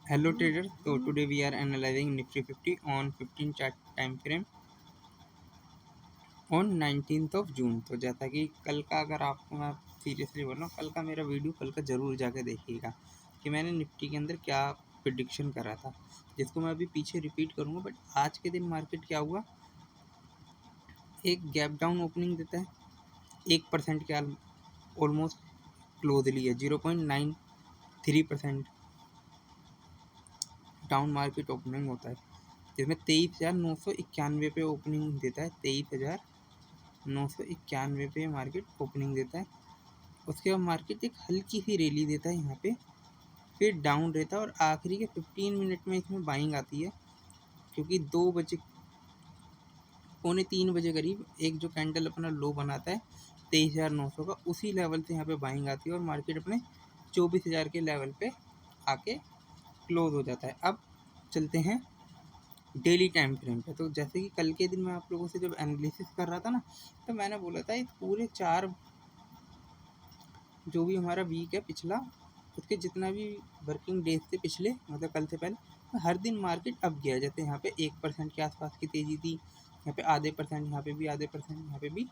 Hello traders, so today we are analyzing Nifty 50 on 15 chart time frame on 19th of June। तो जैसा कि कल का अगर आपको मैं सीरियसली बोल रहा हूँ, कल का मेरा वीडियो कल का ज़रूर जाके देखिएगा कि मैंने निफ्टी के अंदर क्या प्रिडिक्शन करा था, जिसको मैं अभी पीछे रिपीट करूँगा। बट आज के दिन मार्केट क्या हुआ, एक गैप डाउन ओपनिंग देता है 1% के ऑलमोस्ट क्लोजली है, 0.93% डाउन मार्केट ओपनिंग होता है, जिसमें 23,991 पे ओपनिंग देता है। 23,991 पे मार्केट ओपनिंग देता है। उसके बाद मार्केट एक हल्की सी रैली देता है यहाँ पे, फिर डाउन रहता है और आखिरी के 15 मिनट में इसमें बाइंग आती है, क्योंकि 2 बजे पौने 3 बजे करीब एक जो कैंडल अपना लो बनाता है 23,900 का, उसी लेवल से यहाँ पे बाइंग आती है और मार्केट अपने 24,000 के लेवल पे आके क्लोज हो जाता है। अब चलते हैं डेली टाइम फ्रेम पे। तो जैसे कि कल के दिन मैं आप लोगों से जब एनालिसिस कर रहा था ना, तो मैंने बोला था इस पूरे 4 जो भी हमारा वीक है पिछला, उसके जितना भी वर्किंग डेज थे पिछले, मतलब कल से पहले, तो हर दिन मार्केट अप गया। जैसे यहाँ पे 1% के आसपास की तेज़ी थी, यहाँ पे आधे %, यहाँ पे भी आधे %, यहाँ पे भी।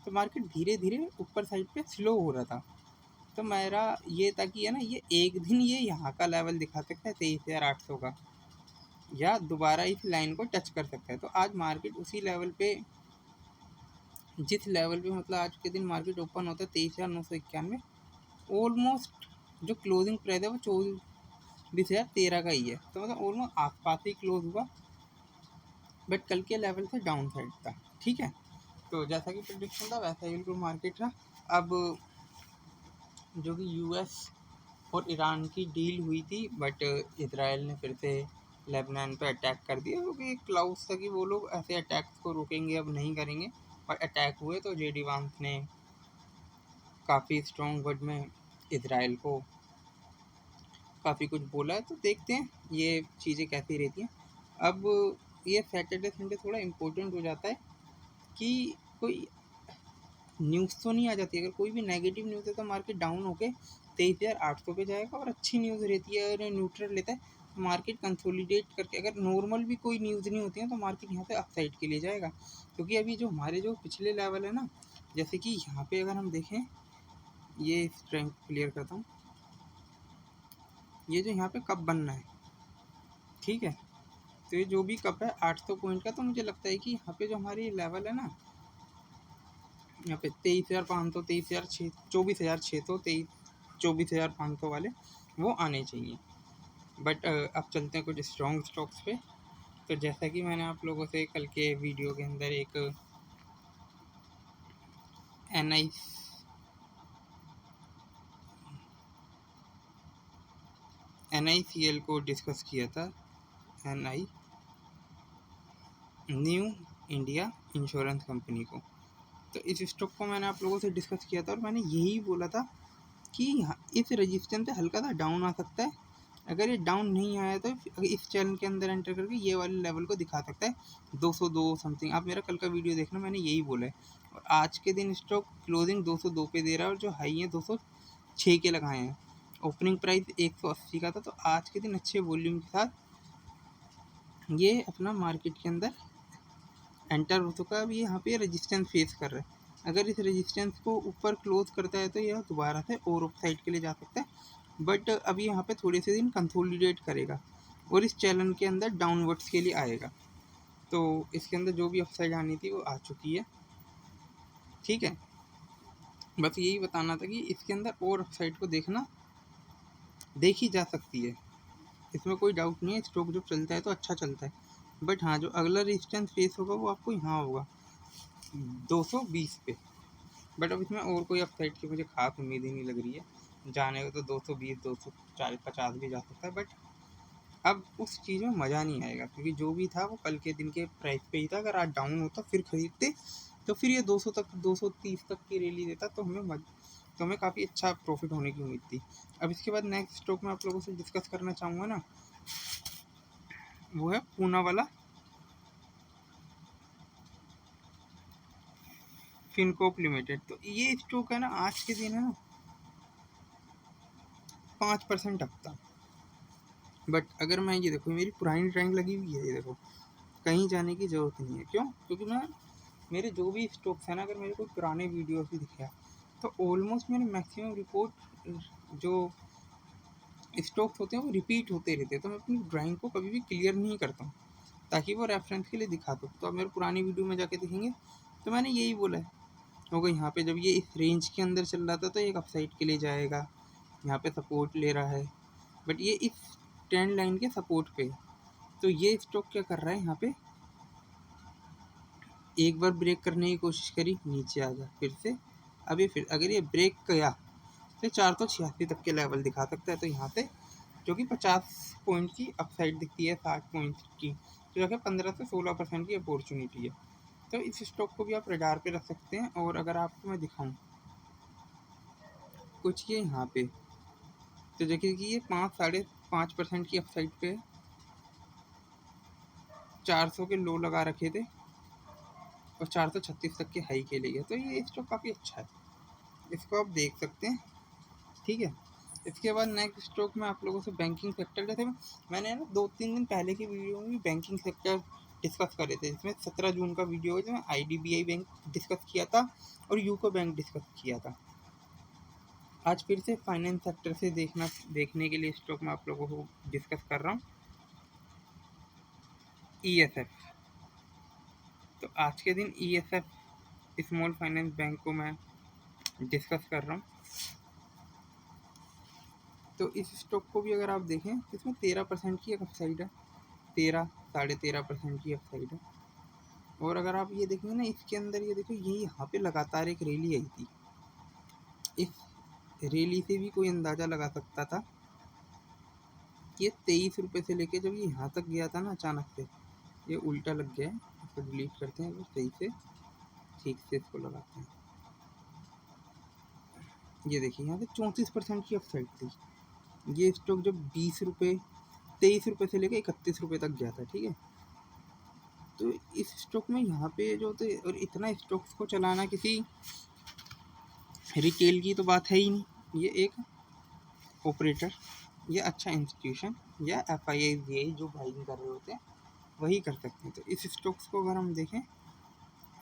तो मार्केट धीरे धीरे ऊपर साइड पे स्लो हो रहा था। तो मेरा ये था कि है ना, ये एक दिन ये यहाँ का लेवल दिखा सकता है 23,800 का, या दोबारा इस लाइन को टच कर सकता है। तो आज मार्केट उसी लेवल पे, जिस लेवल पे मतलब आज के दिन मार्केट ओपन होता है 23,991, ऑलमोस्ट जो क्लोजिंग प्राइस है वो 24,013 का ही है। तो मतलब ऑलमोस्ट आसपास ही क्लोज हुआ, बट कल के लेवल से डाउन साइड था। ठीक है, तो जैसा कि प्रेडिक्शन था वैसा ही बिल्कुल मार्केट रहा। अब जो कि यूएस और ईरान की डील हुई थी, बट इसराइल ने फिर से लेबनान पे अटैक कर दिया, क्योंकि क्लाउड्स था कि वो लोग ऐसे अटैक्स को रोकेंगे, अब नहीं करेंगे। और अटैक हुए तो जेडी वांस ने काफ़ी स्ट्रॉन्ग वर्ड में इसराइल को काफ़ी कुछ बोला है। तो देखते हैं ये चीज़ें कैसी रहती हैं। अब ये सैटरडे संडे थोड़ा इम्पोर्टेंट हो जाता है कि कोई न्यूज़ तो नहीं आ जाती। अगर कोई भी नेगेटिव न्यूज़ है तो मार्केट डाउन होके 23,800 पे जाएगा, और अच्छी न्यूज़ रहती है अगर न्यूट्रल लेता है तो मार्केट कंसोलिडेट करके, अगर नॉर्मल भी कोई न्यूज़ नहीं होती है तो मार्केट यहाँ से अपसाइड के लिए जाएगा। क्योंकि अभी जो हमारे जो पिछले लेवल है ना, जैसे कि यहाँ पे अगर हम देखें, ये स्ट्रेंथ क्लियर करता हूँ, ये जो यहाँ पे कप बनना है, ठीक है, तो ये जो भी कप है 800 पॉइंट का, तो मुझे लगता है कि यहाँ पे जो हमारी लेवल है ना, यहाँ पे 23,500, 24,600, 24,500 वाले वो आने चाहिए। बट अब चलते हैं कुछ स्ट्रॉन्ग स्टॉक्स पे। तो जैसा कि मैंने आप लोगों से कल के वीडियो के अंदर एक NICL को डिस्कस किया था, NI new India insurance company को। तो इस स्टॉक को मैंने आप लोगों से डिस्कस किया था और मैंने यही बोला था कि इस रजिस्टेंस से हल्का सा डाउन आ सकता है। अगर ये डाउन नहीं आया तो इस चैनल के अंदर एंटर करके ये वाले लेवल को दिखा सकता है 202 समथिंग। आप मेरा कल का वीडियो देखना, मैंने यही बोला है। और आज के दिन स्टॉक क्लोजिंग 202 पे दे रहा है, और जो हाई है 206 के लगाए हैं। ओपनिंग प्राइस 180 का था। तो आज के दिन अच्छे वॉल्यूम के साथ ये अपना मार्केट के अंदर एंटर हो चुका है। अब ये यहाँ पे रेजिस्टेंस फेस कर रहा है। अगर इस रेजिस्टेंस को ऊपर क्लोज करता है तो यह दोबारा से और अप साइड के लिए जा सकता है। बट अभी यहाँ पे थोड़े से दिन कंसोलिडेट करेगा और इस चैनल के अंदर डाउनवर्ड्स के लिए आएगा। तो इसके अंदर जो भी अपसाइड आनी थी वो आ चुकी है। ठीक है, बस यही बताना था कि इसके अंदर और अपसाइड को देखी जा सकती है, इसमें कोई डाउट नहीं है। स्टॉक जब चलता है तो अच्छा चलता है। बट हाँ, जो अगला रेजिस्टेंस फेस होगा वो आपको यहाँ होगा 220 पे। बट अब इसमें और कोई अपसाइड की मुझे खास उम्मीद ही नहीं लग रही है। जाने को तो 220, 240, 50 भी जा सकता है, बट अब उस चीज़ में मज़ा नहीं आएगा, क्योंकि जो भी था वो कल के दिन के प्राइस पे ही था। अगर आज डाउन होता फिर खरीदते तो फिर ये 200 तक, 230 तक की रैली देता, तो हमें काफ़ी अच्छा प्रॉफिट होने की उम्मीद थी। अब इसके बाद नेक्स्ट स्टॉक में आप लोगों से डिस्कस करना चाहूँगा ना, वो है पूना वाला फिनकोप लिमिटेड। तो ये स्टॉक है ना, आज के दिन है ना 5% अप था। बट अगर मैं ये देखो मेरी पुरानी ड्राइंग लगी हुई है, ये देखो कहीं जाने की ज़रूरत नहीं है। क्यों? क्योंकि मैं मेरे जो भी स्टॉक्स हैं ना, अगर मेरे को पुराने वीडियोस भी दिखे तो ऑलमोस्ट मेरे मैक्सिमम रिपोर्ट जो स्टॉक्स होते हैं वो रिपीट होते रहते हैं। तो मैं अपनी ड्राइंग को कभी भी क्लियर नहीं करता हूँ ताकि वो रेफरेंस के लिए दिखा दो। तो आप मेरे पुरानी वीडियो में जाके देखेंगे तो मैंने यही बोला है होगा, यहाँ पे जब ये इस रेंज के अंदर चल रहा था तो एक अपसाइड के लिए जाएगा, यहाँ पे सपोर्ट ले रहा है, बट ये इस ट्रेंड लाइन के सपोर्ट पे है। तो ये स्टॉक क्या कर रहा है, यहाँ पे एक बार ब्रेक करने की कोशिश करी, नीचे आ गया फिर से। अब ये फिर अगर ये ब्रेक किया तो 486 तक के लेवल दिखा सकता है। तो यहाँ से जो कि 50 पॉइंट की अपसाइड दिखती है, 60 पॉइंट की, तो जाकर 15 से 16% की अपॉर्चुनिटी है। तो इस स्टॉक को भी आप रडार पे रख सकते हैं। और अगर आपको मैं दिखाऊं कुछ ये यहाँ पे, तो देखिए कि ये 5-5.5% की अपसाइड पे है, 400 के लो लगा रखे थे और 436 तक के हाई के लिए। तो ये स्टॉक काफ़ी अच्छा है, इसको आप देख सकते हैं। ठीक है, इसके बाद नेक्स्ट स्टॉक में आप लोगों से बैंकिंग सेक्टर, जैसे मैंने ना 2-3 दिन पहले की वीडियो में भी बैंकिंग सेक्टर डिस्कस करे थे, जिसमें 17 जून का वीडियो है जिसमें IDBI बैंक डिस्कस किया था और यूको बैंक डिस्कस किया था। आज फिर से फाइनेंस सेक्टर से देखने के लिए स्टॉक में आप लोगों को डिस्कस कर रहा हूँ, ESF। तो आज के दिन ESF स्मॉल फाइनेंस बैंक को मैं डिस्कस कर रहा हूँ। तो इस स्टॉक को भी अगर आप देखें तो इसमें 13% की एक अपसाइड है, 13-13.5% की अपसाइड है। और अगर आप ये देखेंगे ना, इसके अंदर ये देखो, ये यहाँ पे लगातार एक रैली आई थी। इस रैली से भी कोई अंदाज़ा लगा सकता था कि ये 23 रुपये से लेके जब ये यहाँ तक गया था ना, अचानक से ये उल्टा लग गया है। इसको डिलीट करते हैं, सही से ठीक से इसको लगाते हैं। ये देखिए यहाँ पे 34% की अपसाइड थी। ये स्टॉक जब 23 रुपये से लेकर 31 रुपये तक गया था, ठीक है। तो इस स्टॉक में यहाँ पे जो थे, और इतना स्टॉक्स को चलाना किसी रिटेल की तो बात है ही नहीं। ये एक ऑपरेटर या अच्छा इंस्टीट्यूशन या FII जो बाइंग कर रहे होते हैं वही कर सकते हैं। तो इस स्टॉक्स को अगर हम देखें,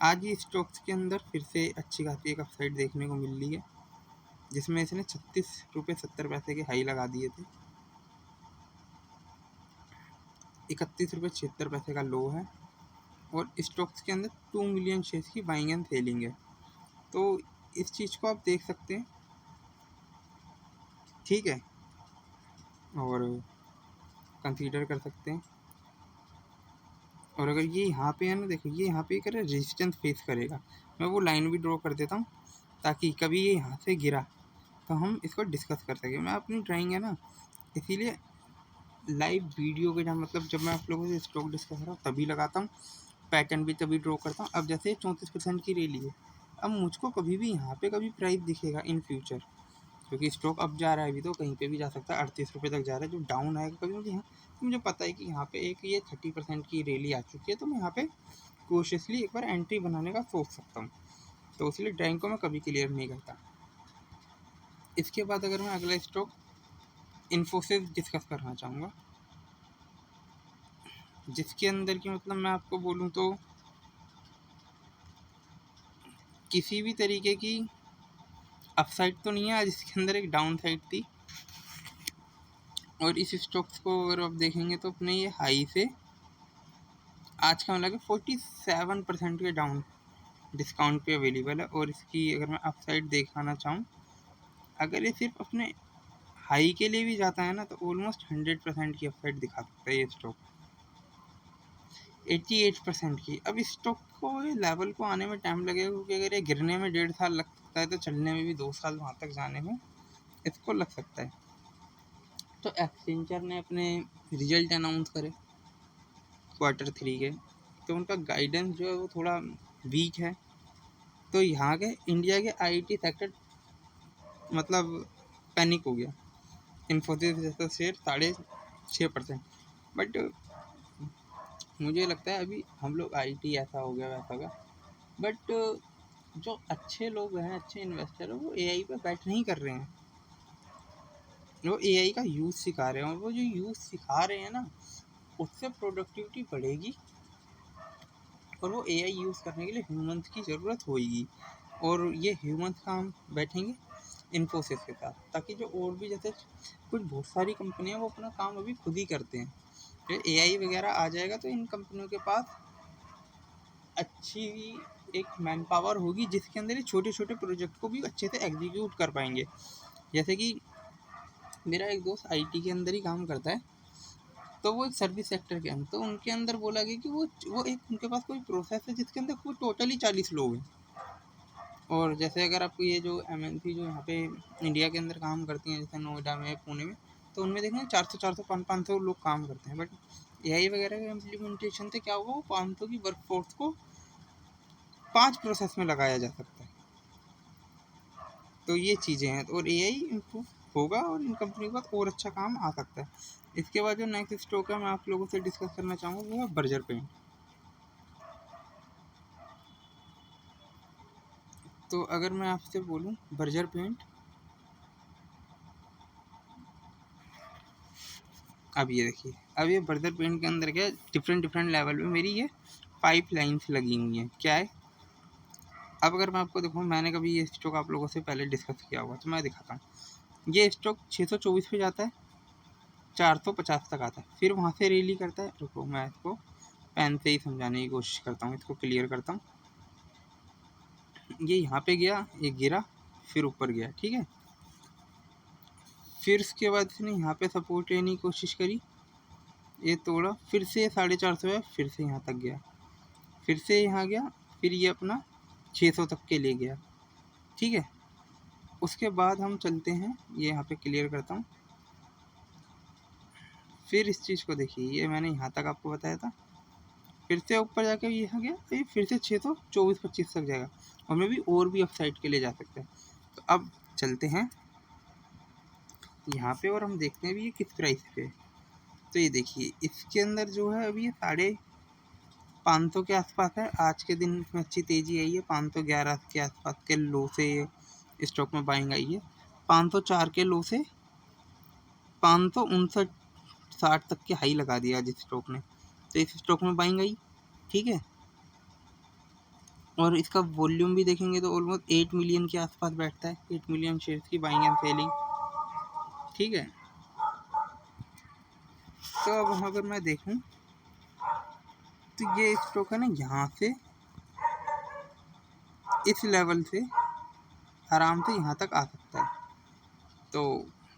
आज ही स्टॉक्स के अंदर फिर से अच्छी खासी एक अपसाइड देखने को मिल रही है, जिसमें इसने 36.70 के हाई लगा दिए थे, 31.76 का लो है, और स्टॉक्स के अंदर 2 मिलियन शेयर्स की बाइंग एंड सेलिंग है। तो इस चीज़ को आप देख सकते हैं, ठीक है, और कंसीडर कर सकते हैं। और अगर ये यहाँ पे है ना, देखो ये यहाँ पे कर रेजिस्टेंस फेस करेगा, मैं वो लाइन भी ड्रॉ कर देता हूँ ताकि कभी ये यहाँ से गिरा तो हम इसको डिस्कस कर सकें। मैं अपनी ड्राइंग है ना, इसीलिए लाइव वीडियो के मतलब जब मैं आप लोगों से स्टॉक डिस्कस कर रहा हूँ तभी लगाता हूँ, पैटर्न भी तभी ड्रॉ करता हूँ। अब जैसे 34% की रैली है, अब मुझको कभी भी यहाँ पे कभी प्राइस दिखेगा इन फ्यूचर, क्योंकि स्टॉक अब जा रहा है, अभी तो कहीं पे भी जा सकता है, 38 रुपये तक जा रहा है। जो डाउन आएगा कभी मुझे यहाँ, तो मुझे पता है कि यहाँ पे एक ये 30% की रैली आ चुकी है, तो मैं यहाँ पे कोशियसली एक बार एंट्री बनाने का सोच सकता हूँ। तो इसलिए ड्राइंग को मैं कभी क्लियर नहीं करता। इसके बाद अगर मैं अगला स्टॉक इन्फोसिस डिस्कस करना चाहूँगा, जिसके अंदर की मतलब मैं आपको बोलूँ तो किसी भी तरीके की अपसाइड तो नहीं है, आज इसके अंदर एक डाउन साइड थी। और इस स्टॉक्स को अगर आप देखेंगे तो अपने ये हाई से आज का मतलब 47% के डाउन डिस्काउंट पे अवेलेबल है। और इसकी अगर मैं अपसाइड दिखाना चाहूँ, अगर ये सिर्फ अपने हाई के लिए भी जाता है ना, तो ऑलमोस्ट 100% की अपसाइड दिखा सकता है ये स्टॉक, 88% की। अब इस स्टॉक को लेवल को आने में टाइम लगेगा, क्योंकि अगर ये गिरने में 1.5 साल लग सकता है तो चलने में भी 2 साल वहाँ तक जाने में इसको लग सकता है। तो एक्सचेंजर ने अपने रिजल्ट अनाउंस करे Q3 के, तो उनका गाइडेंस जो है वो थोड़ा वीक है। तो यहाँ के इंडिया के IT सेक्टर मतलब पैनिक हो गया, इन्फोसिस जैसा शेयर 6.5%। बट मुझे लगता है अभी हम लोग IT ऐसा हो गया वैसा होगा, बट जो अच्छे लोग हैं, अच्छे इन्वेस्टर हैं, वो AI पे बैट नहीं कर रहे हैं। वो एआई का यूज़ सिखा रहे हैं, और वो जो यूज़ सिखा रहे हैं ना, उससे प्रोडक्टिविटी बढ़ेगी, और वो एआई यूज़ करने के लिए ह्यूमंस की ज़रूरत होगी, और ये ह्यूमंस काम बैठेंगे इन्फोसिस के साथ, ताकि जो और भी जैसे कुछ बहुत सारी कंपनियां वो अपना काम अभी खुद ही करते हैं। तो एआई वगैरह आ जाएगा तो इन कंपनियों के पास अच्छी एक मैन पावर होगी, जिसके अंदर ये छोटे छोटे प्रोजेक्ट को भी अच्छे से एग्जीक्यूट कर पाएंगे। जैसे कि मेरा एक दोस्त आईटी के अंदर ही काम करता है, तो वो एक सर्विस सेक्टर के अंदर, तो उनके अंदर बोला गया कि वो एक उनके पास कोई प्रोसेस है जिसके अंदर वो टोटली 40 लोग हैं। और जैसे अगर आपको ये जो एमएनसी जो यहाँ पे इंडिया के अंदर काम करती हैं, जैसे नोएडा में, पुणे में, तो उनमें देखेंगे 400 500 लोग काम करते हैं। बट एआई वगैरह के इम्प्लीमेंटेशन से क्या होगा, वो 500 की वर्कफोर्स को 5 प्रोसेस में लगाया जा सकता है। तो ये चीज़ें हैं, और एआई इम्प्रूव होगा और इन कंपनी के पास और अच्छा काम आ सकता है। इसके बाद जो नेक्स्ट स्टॉक है मैं आप लोगों से डिस्कस करना चाहूँगा, वो है बर्जर पेंट। तो अगर मैं आपसे बोलूँ बर्जर पेंट, अब ये देखिए, अब ये बर्जर पेंट के अंदर क्या है, डिफरेंट डिफरेंट लेवल पे मेरी ये पाइप लाइन्स लगी हुई हैं। क्या है, अब अगर मैं आपको दिखाऊँ, मैंने कभी ये स्टॉक आप लोगों से पहले डिस्कस किया हुआ, तो मैं दिखाता हूँ। ये स्टॉक 624 पे जाता है, 450 तक आता है, फिर वहाँ से रैली करता है। रुको, मैं इसको पेन से ही समझाने की कोशिश करता हूँ, इसको क्लियर करता हूँ। ये यहाँ पे गया, ये गिरा, फिर ऊपर गया, ठीक है। फिर उसके बाद इसने यहाँ पे सपोर्ट लेने की कोशिश करी, ये तोड़ा, फिर से 450 है, फिर से यहाँ तक गया, फिर से यहाँ गया, फिर ये अपना 600 तक के ले गया, ठीक है। उसके बाद हम चलते हैं, ये यहाँ पे क्लियर करता हूँ। फिर इस चीज़ को देखिए, ये मैंने यहाँ तक आपको बताया था, फिर से ऊपर जाके ये यहाँ गया, तो ये फिर से 624-25 तक जाएगा, और मे भी और भी अपसाइड के लिए जा सकते हैं। तो अब चलते हैं यहाँ पे, और हम देखते हैं भी ये किस प्राइस पे। तो ये देखिए, इसके अंदर जो है अभी ये 550 के आसपास है। आज के दिन में अच्छी तेज़ी आई है, 511 के आसपास के लो से स्टॉक में बाइंग आई है। 504 के लो से 559-60 तक के हाई लगा दिया जिस स्टॉक ने, तो इस स्टॉक में बाइंग आई, ठीक है। और इसका वॉल्यूम भी देखेंगे तो ऑलमोस्ट 8 मिलियन के आसपास बैठता है, 8 मिलियन शेयर्स की बाइंग एंड सेलिंग, ठीक है। तो अब अगर मैं देखूं, तो ये स्टॉक है ना, यहाँ से इस लेवल से आराम से यहाँ तक आ सकता है। तो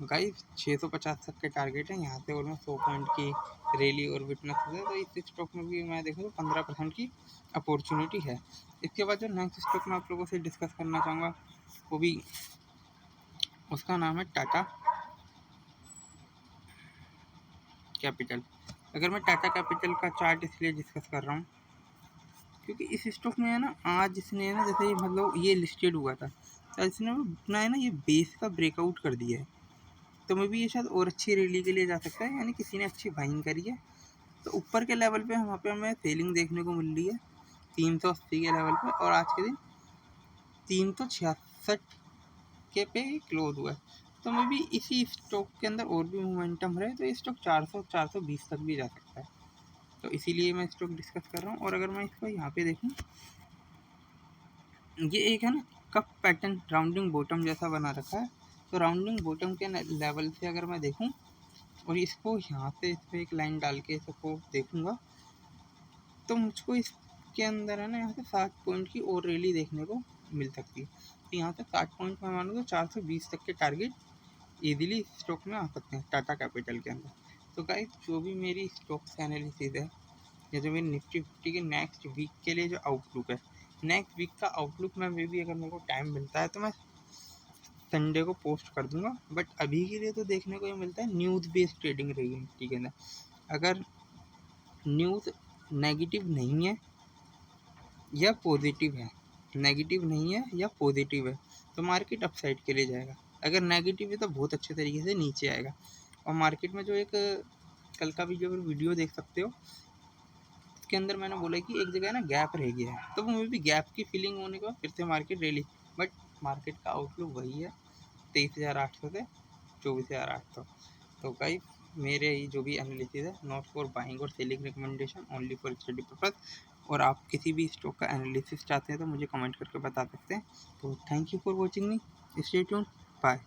गाइस 650 तक के टारगेट है, यहाँ से ऑलमोस्ट 100 पॉइंट की रैली और विटनेस है। तो इस स्टॉक में भी मैं देखूँ तो 15% की अपॉर्चुनिटी है। इसके बाद जो नेक्स्ट स्टॉक मैं आप लोगों से डिस्कस करना चाहूँगा, वो भी उसका नाम है टाटा कैपिटल। अगर मैं टाटा कैपिटल का चार्ट इसलिए डिस्कस कर रहा हूँ, क्योंकि इस स्टॉक में है ना, आज इसने है ना, जैसे ये मतलब ये लिस्टेड हुआ था, तो इसने अपना है ना ये बेस का ब्रेकआउट कर दिया है। तो मैं भी ये शायद और अच्छी रैली के लिए जा सकता है, यानी किसी ने अच्छी बाइंग करी है। तो ऊपर के लेवल पे वहाँ पे हमें सेलिंग देखने को मिल रही है 380 के लेवल पे, और आज के दिन 366 के पे क्लोज हुआ है। तो मैं भी इसी स्टॉक के अंदर और भी मोमेंटम रहे, तो ये स्टॉक 400-420 तक भी जा सकता है। तो इसीलिए मैं स्टॉक डिस्कस कर रहा हूँ। और अगर मैं इसको यहाँ पे देखूँ, ये एक है ना कप पैटर्न राउंडिंग बॉटम जैसा बना रखा है। तो राउंडिंग बॉटम के लेवल से अगर मैं देखूँ, और इसको यहाँ से इस पर एक लाइन डाल के इसको देखूँगा, तो मुझको इसके अंदर है ना, यहाँ से 60 पॉइंट की और रैली देखने को मिल सकती है। तो यहाँ से 60 पॉइंट में मानूँ तो 420 तक के टारगेट ईजिली स्टॉक में आ सकते हैं टाटा कैपिटल के अंदर। तो गाइस, जो भी मेरी स्टॉक्स एनालिसिस है, या जो मेरी निफ्टी 50 के नेक्स्ट वीक के लिए जो आउटलुक है, नेक्स्ट वीक का आउटलुक मैं मे भी अगर मेरे को टाइम मिलता है तो मैं संडे को पोस्ट कर दूंगा। बट अभी के लिए तो देखने को ये मिलता है न्यूज़ बेस्ड ट्रेडिंग रहेगी निफ्टी के अंदर। अगर न्यूज़ नेगेटिव नहीं है या पॉजिटिव है, नेगेटिव नहीं है या पॉजिटिव है, तो मार्केट अपसाइड के लिए जाएगा। अगर नेगेटिव है तो बहुत अच्छे तरीके से नीचे आएगा। और मार्केट में जो एक कल का भी जो वीडियो देख सकते हो, उसके अंदर मैंने बोला कि एक जगह ना गैप रह गया है, तो वो मे भी गैप की फीलिंग होने के बाद फिर से मार्केट रैली। बट मार्केट का आउटलुक वही है 23,800 से 24,800। तो गाइस मेरे ये जो भी एनालिसिस है, नॉट फॉर बाइंग और selling recommendation, only for study purpose. और आप किसी भी स्टॉक का एनालिसिस चाहते हैं तो मुझे कमेंट करके बता सकते हैं। तो thank you for watching me, stay tuned, bye.